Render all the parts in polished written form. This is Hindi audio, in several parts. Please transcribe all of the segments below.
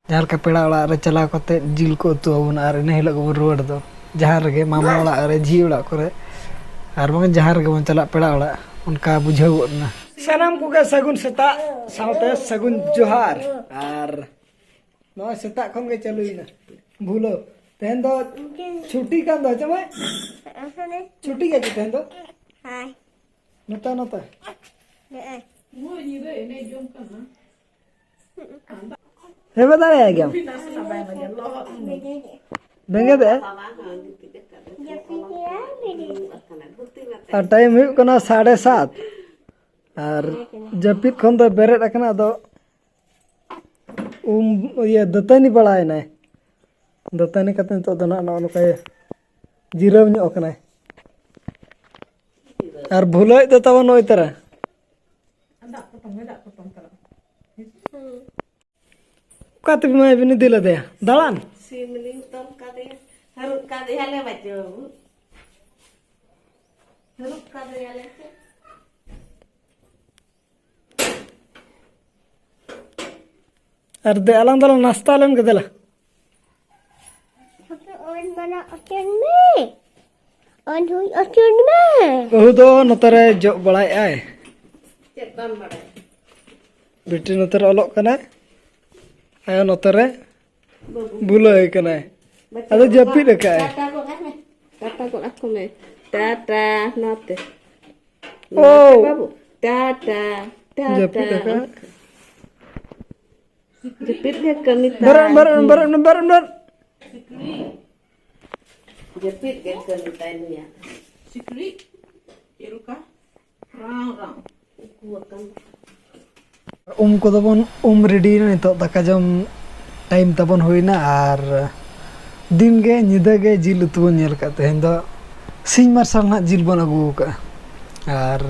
जहाँ लेका पेड़ा ओड़ा रे चलाव कते जिल को उतु आबोन और इन हिलोग बन रुवाड़ दो जहाँ रगे मामा ओड़ा रे झी ओड़ा करे और बांग जहाँ रगे बन चला पेड़ा ओड़ा उनका बुझाव ना सनम को के सगुन सेता सावते सगुन जोहार और नौ सेता खन के चलुइना भूलो तेहन दो छुट्टी कान दो चमा छुट्टी के तेहन दो हाय नता नता हे बता रहे क्या बेंगे दे और टाइम हुई कना 7:30 और जपित खन दो बेरेट अकना दो ये दतनी पड़ाए ना दतनी कते तो दना नका जिराव ᱧᱚᱜ कना और भूलय तो तब नय तरह कत भी मैं भी नहीं दिला दे दालान सिमलिंग तम का दे हरुक का दे हले बच्चो हरुक का दे हले और दे अलग दला नाश्ता लेन के देला और बना अकेन में और हुई अकेन में कहू दो नतरे जो बड़ाय आय चेतन बड़े बेटी नतरे अलग कना आयो नतरे बुलय कना अदो जपिद काय टाटा को रखो में टाटा नाते ओ बाबू टाटा जपिद का जपित के कमिता बरन जपित के कमिता निया Sikri, iruka, rang. को तबन रेडी नितो दाका जम टाइम तबन होइना और दिन गे निदा गे जिल उतु बन नेल का तेहन दो सिंह मार्शल ना जिल बन अगु का और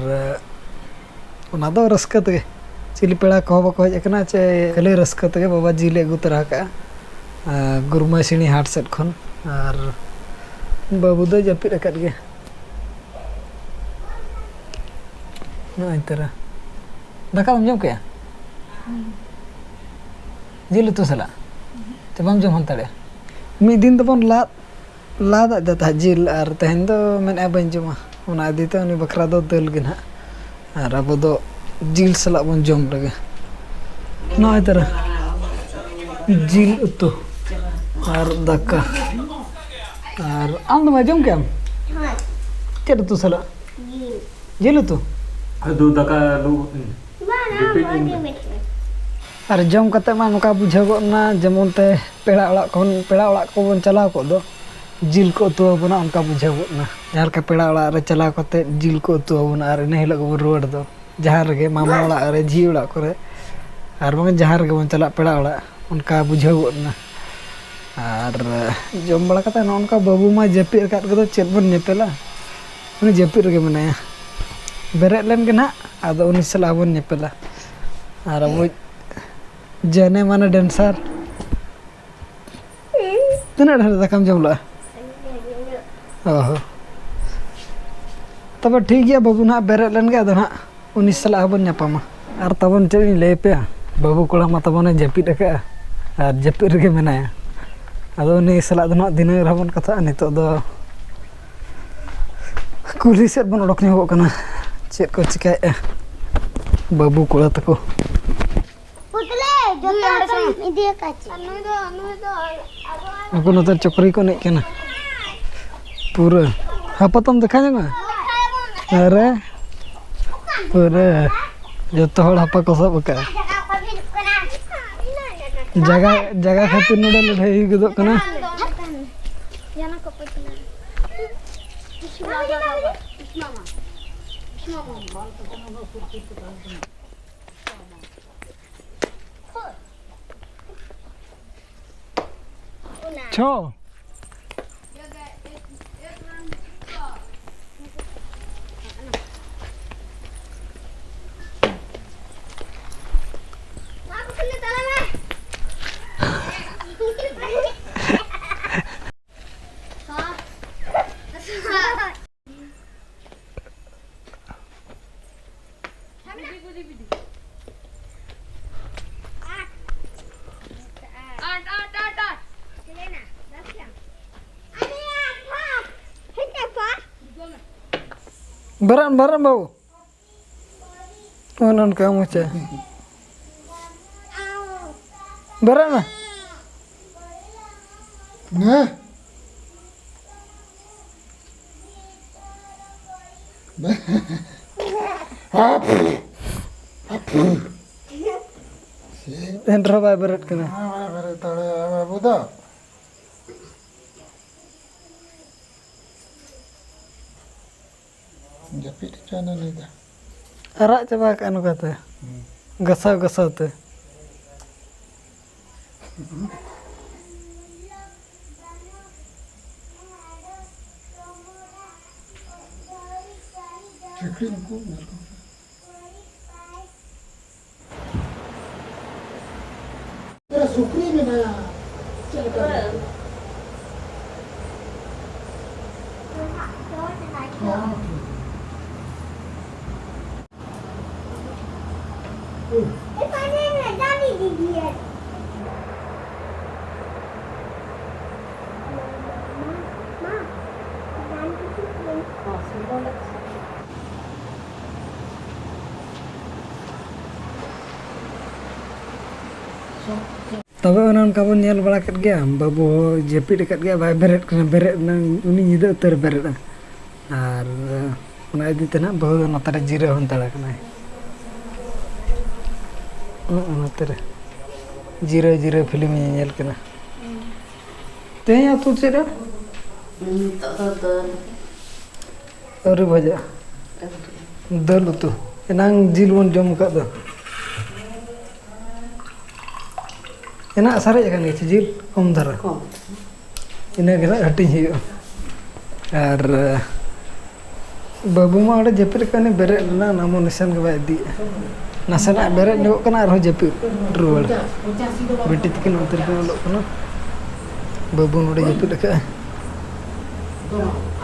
ओना दो रस्का ते चिली पेड़ा को बको हज कना चे खले रस्का ते बाबा जिल अगु तरह का गुरमा सिणी हाट सेट खन और बाबू दो जपित अकद गे नय तरह दाका जम के जिल उतु सला तो बम जम हंतड़े मी दिन दबन लाद दता जिल और तेहन दो मेन बन जमा ओना दिते उनी बखरा दो दल गे ना और अब दो जिल सला बन जम लगे नय तरह जिल उतु और दाका और आम दम जम के चेद उतु सला जिल उतु दो दाका लो और जम कते मा नका बुझागोना जेमन ते पेड़ा ओड़ा को बन चलाव को दो जिल को उतु आबोना उनका बुझागोना जहाँ का पेड़ा ओड़ा रे चलाव कते जिल को उतु आबोना और इन हिलोग बन रुवाड़ दो जहाँ रगे मामा ओड़ा रे झी ओड़ा करे और बांग जहाँ रगे बन चला पेड़ा ओड़ा उनका बुझागोना और जम बड़ा कते उनका बाबू मा जपिद अकद को चेद बन नेपेला उनी जपिद रगे मनाया बेरेट लेन के ना आदो उनी सला बन नेपेला और अब जने माने डांसर तना ढेर दाकाम जमला ओहो तब ठीक गया बाबू ना बेरेट लेन के आदो ना उनी सला बन न्यापामा और तबन चेद ले पे बाबू कोड़ा मा तबन जपिद अका और जपिद रगे मनाया आदो उनी सला दो ना दिन रहबन कथा नितो दो कुली सेट बन ओडक ᱧᱚᱜᱚᱜ कना चेद को चिकाय बाबू कोड़ा तको पुतले जो तो इदिया काची aku नतर चक्री को नहीं केना पूरा apa तुम देखा जाना अरे पूरा जो तो हड़ apa को सब का जगह खातिर नोडे लड़ाई गदो कना जाना को पतना छो Selena, das ja. Ania, Pop! Hinter Pop! Berat bau. Onan kamu cah. Berat mah. Nah. Hendra bay berat kena. Mere tale babu da. Japit chana ni da. Arak coba anu kata. Gasau tu. Chikri ko na. Tera sukri में नया चल कर Ich meine, da die hier. Mama, dann ist es Tapi onan kabun nyel bala ket gaya babu jepit dekat gaya bay beret kena beret nang uni nyida utar beret nang. Ar ona idi tena bahu notare jira hontala kena. Notare jira film nyel kena. Tehnya tu cera auri bhaja dal tu enang jil won jom kat do. Enak sarai kan ni jil om dara. Ina kena hating hiyo. Ar babu ma ode jepit kan beret na namun nisan ke baidi. Nasana beret nyok kana arho jepit ruwal. Betit kin utar kan olok kana. Babu ode jepit ka.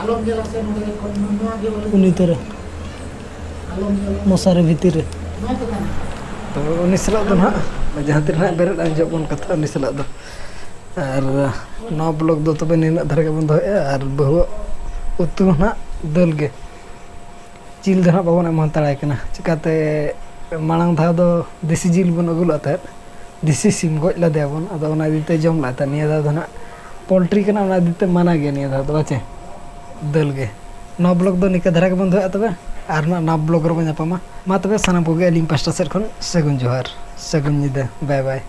Alom jelasin oleh kononnya dia boleh Uni tara alom jelas mosare bhitir. macam mana? To uni selak tu na. Jahan tirna beret anjak pun kata uni selak tu. Ar no blog do to benin dhar ka bond hoya ar bahu utu na dal ge. Jil dana babon am hantalai kana. Chikate manang dha do desi jil bon agul atar. Desi sim goj la devon ado ona dite jom la ta niya da dana poultry kana ona dite mana ge niya da do ache dal ge. No blog do nika dhara ka bond hoya tabe ar na blog ro nyapama ma tabe sanam koge alim pasta ser khon segun johar segun nyida bye bye.